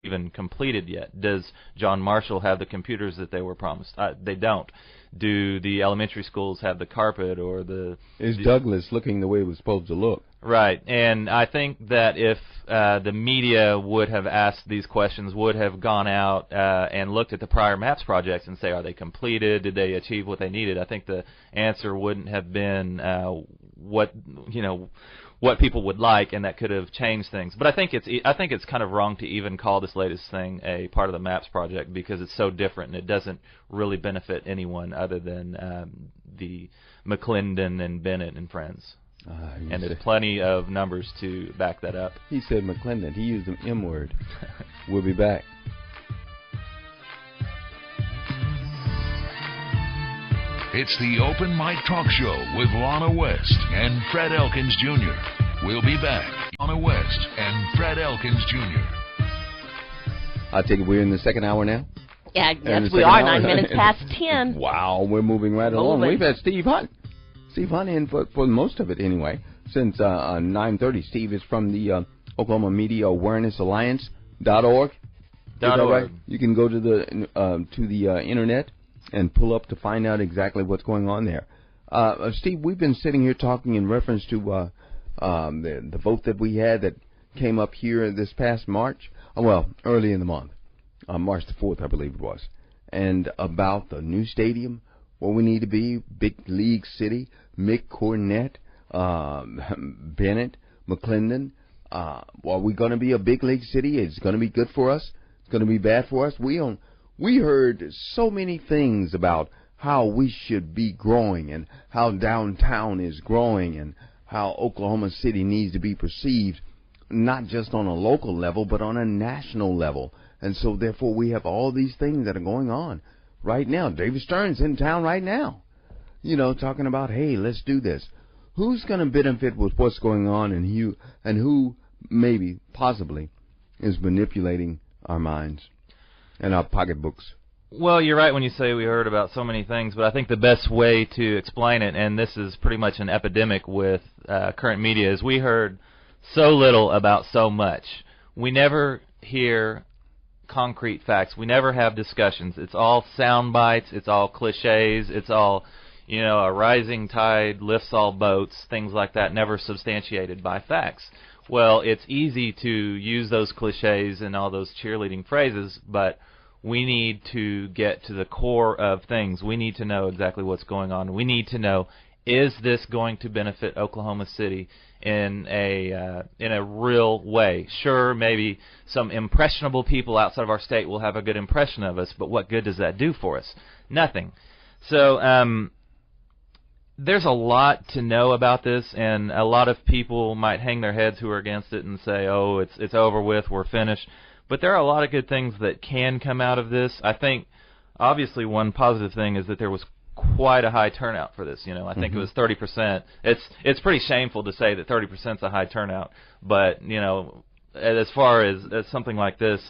even completed yet. Does John Marshall have the computers that they were promised? They don't. Do the elementary schools have the carpet or the... Is Douglas looking the way it was supposed to look? Right, and I think that if the media would have asked these questions, would have gone out and looked at the prior MAPS projects and say, are they completed? Did they achieve what they needed? I think the answer wouldn't have been what people would like, and that could have changed things. But I think it's kind of wrong to even call this latest thing a part of the MAPS project because it's so different and it doesn't really benefit anyone other than the McClendon and Bennett and friends. And there's plenty of numbers to back that up. He said McClendon. He used the M word. We'll be back. It's the Open Mic Talk Show with Lana West and Fred Elkins Jr. We'll be back. Lana West and Fred Elkins Jr. I take it we're in the second hour now? Yeah, yes, we are. 9 minutes past 10. Wow, we're moving right along. We've had Steve Hunt. Steve Hunt in for most of it anyway, since 9:30. Steve is from the Oklahoma Media Awareness Alliance.org. Right? You can go to the internet and pull up to find out exactly what's going on there. Steve, we've been sitting here talking in reference to the vote that we had that came up here this past March, early in the month, March the 4th, I believe it was, and about the new stadium, where we need to be, big league city, Mick Cornett, Bennett, McClendon. Are we going to be a big league city? It's going to be good for us? It's going to be bad for us? We heard so many things about how we should be growing and how downtown is growing and how Oklahoma City needs to be perceived not just on a local level but on a national level. And so, therefore, we have all these things that are going on right now. David Stern's in town right now, talking about, hey, let's do this. Who's going to benefit with what's going on and who maybe, possibly, is manipulating our minds and our pocketbooks? Well, you're right when you say we heard about so many things, but I think the best way to explain it, and this is pretty much an epidemic with current media, is we heard so little about so much. We never hear concrete facts. We never have discussions. It's all sound bites. It's all cliches. It's all, a rising tide lifts all boats, things like that, never substantiated by facts. Well, it's easy to use those cliches and all those cheerleading phrases, but we need to get to the core of things. We need to know exactly what's going on. We need to know, is this going to benefit Oklahoma City in a real way? Sure, maybe some impressionable people outside of our state will have a good impression of us, but what good does that do for us? Nothing. So there's a lot to know about this, and a lot of people might hang their heads who are against it and say, oh, it's over with, we're finished. But there are a lot of good things that can come out of this. I think, obviously, one positive thing is that there was quite a high turnout for this. I think it was 30%. It's pretty shameful to say that 30% is a high turnout, but as far as something like this,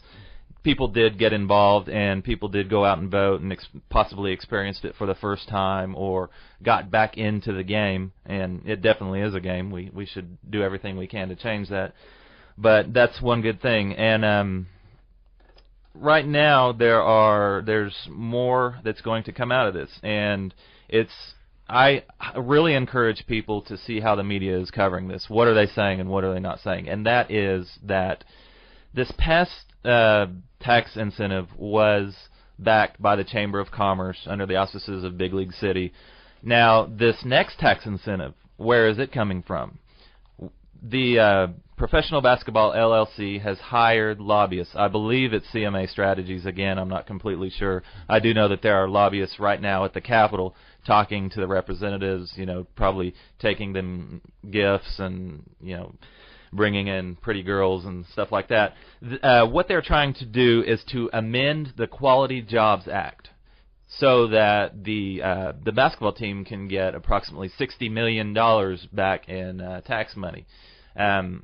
people did get involved and people did go out and vote and possibly experienced it for the first time or got back into the game. And it definitely is a game. We should do everything we can to change that. But that's one good thing. And right now there's more that's going to come out of this, and I really encourage people to see how the media is covering this. What are they saying and what are they not saying? And that is that this past tax incentive was backed by the Chamber of Commerce under the auspices of Big League City. Now, this next tax incentive, where is it coming from? The Professional Basketball LLC has hired lobbyists. I believe it's CMA Strategies. Again, I'm not completely sure. I do know that there are lobbyists right now at the Capitol talking to the representatives, probably taking them gifts and, bringing in pretty girls and stuff like that. What they're trying to do is to amend the Quality Jobs Act so that the basketball team can get approximately $60 million back in tax money.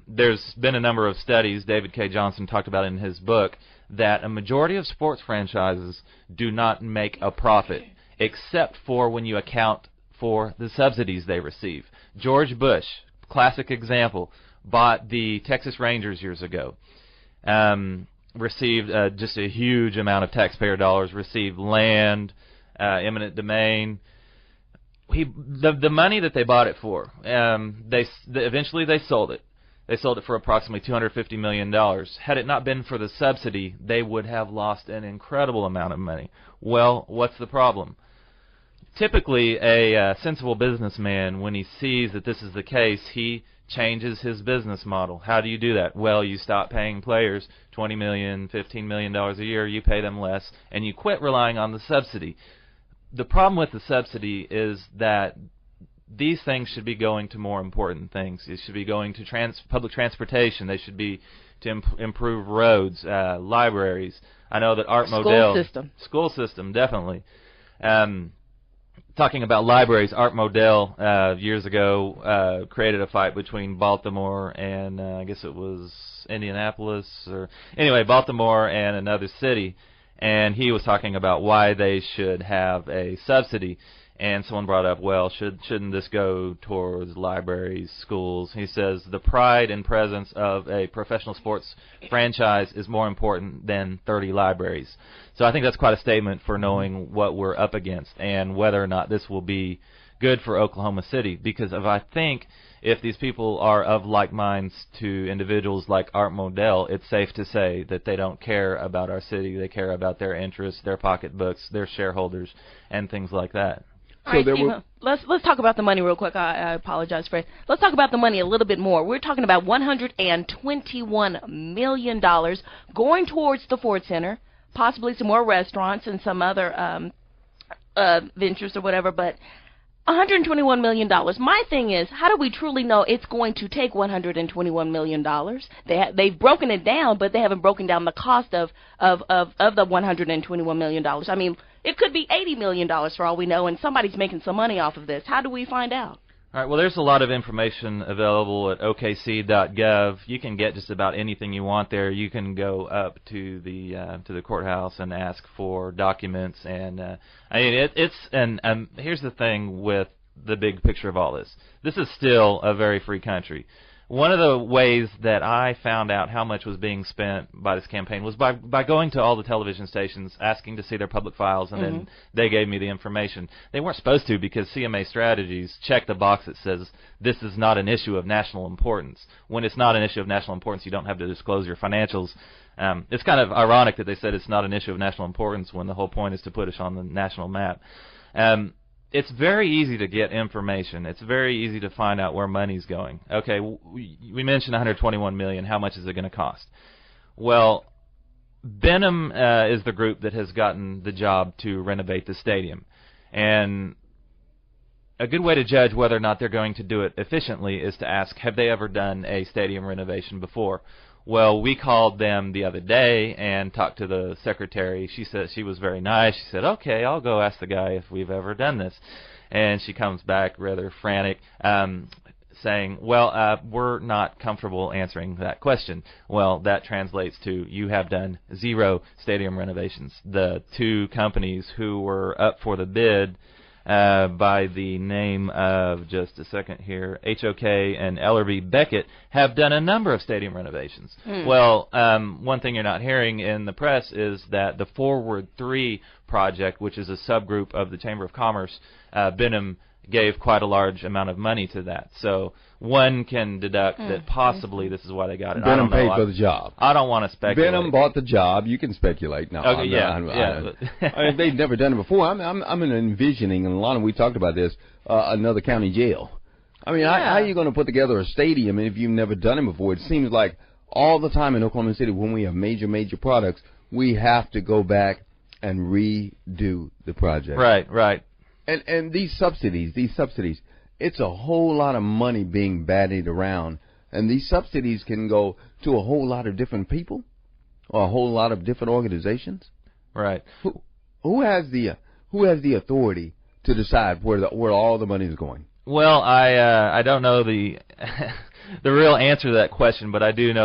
There's been a number of studies, David K. Johnson talked about in his book, that a majority of sports franchises do not make a profit, except for when you account for the subsidies they receive. George Bush, classic example, bought the Texas Rangers years ago. received just a huge amount of taxpayer dollars, received land, eminent domain. The money that they bought it for, eventually they sold it. They sold it for approximately $250 million. Had it not been for the subsidy, they would have lost an incredible amount of money. Well, what's the problem? Typically, a sensible businessman, when he sees that this is the case, he changes his business model. How do you do that? Well, you stop paying players $20 million, $15 million a year. You pay them less, and you quit relying on the subsidy. The problem with the subsidy is that these things should be going to more important things. It should be going to public transportation. They should be to improve roads, libraries. I know that Art Modell... School system, definitely. Talking about libraries, Art Modell years ago created a fight between Baltimore and I guess it was Indianapolis, or anyway, Baltimore and another city, and he was talking about why they should have a subsidy. And someone brought up, well, shouldn't this go towards libraries, schools? He says the pride and presence of a professional sports franchise is more important than 30 libraries. So I think that's quite a statement for knowing what we're up against and whether or not this will be good for Oklahoma City. Because I think if these people are of like minds to individuals like Art Modell, it's safe to say that they don't care about our city. They care about their interests, their pocketbooks, their shareholders, and things like that. All right, Steve, let's talk about the money real quick. I apologize, Fred. Let's talk about the money a little bit more. We're talking about $121 million going towards the Ford Center, possibly some more restaurants and some other ventures or whatever, but $121 million. My thing is, how do we truly know it's going to take $121 million? They've broken it down, but they haven't broken down the cost of the $121 million. I mean, it could be $80 million for all we know, and somebody's making some money off of this. How do we find out? All right, well, there's a lot of information available at okc.gov. You can get just about anything you want there. You can go up to the courthouse and ask for documents. And I mean, here's the thing with the big picture of all this. This is still a very free country. One of the ways that I found out how much was being spent by this campaign was by going to all the television stations, asking to see their public files, and then they gave me the information. They weren't supposed to, because CMA Strategies checked the box that says this is not an issue of national importance. When it's not an issue of national importance, you don't have to disclose your financials. It's kind of ironic that they said it's not an issue of national importance when the whole point is to put us on the national map. It's very easy to get information. It's very easy to find out where money's going. Okay, we mentioned $121 million. How much is it going to cost? Well, Benham is the group that has gotten the job to renovate the stadium. And a good way to judge whether or not they're going to do it efficiently is to ask, have they ever done a stadium renovation before? Well, we called them the other day and talked to the secretary. She said she was very nice. She said, okay, I'll go ask the guy if we've ever done this. And she comes back rather frantic, saying, well, we're not comfortable answering that question. Well, that translates to you have done 0 stadium renovations. The 2 companies who were up for the bid by the name of, just a second here, HOK and Ellerby Beckett, have done a number of stadium renovations. Well, one thing you're not hearing in the press is that the Forward 3 project, which is a subgroup of the Chamber of Commerce, Benham gave quite a large amount of money to that. So one can deduct that possibly this is why they got it. Benham paid for the job. I don't want to speculate. Benham bought the job. You can speculate. No, okay, I mean, they've never done it before. I'm envisioning, and Lana, we talked about this, another county jail. I mean, how are you going to put together a stadium if you've never done it before? It seems like all the time in Oklahoma City when we have major products, we have to go back and redo the project. Right. And these subsidies, it's a whole lot of money being bandied around. And these subsidies can go to a whole lot of different people or a whole lot of different organizations. Right. Who has the authority to decide where all the money is going? Well, I don't know the the real answer to that question, but I do know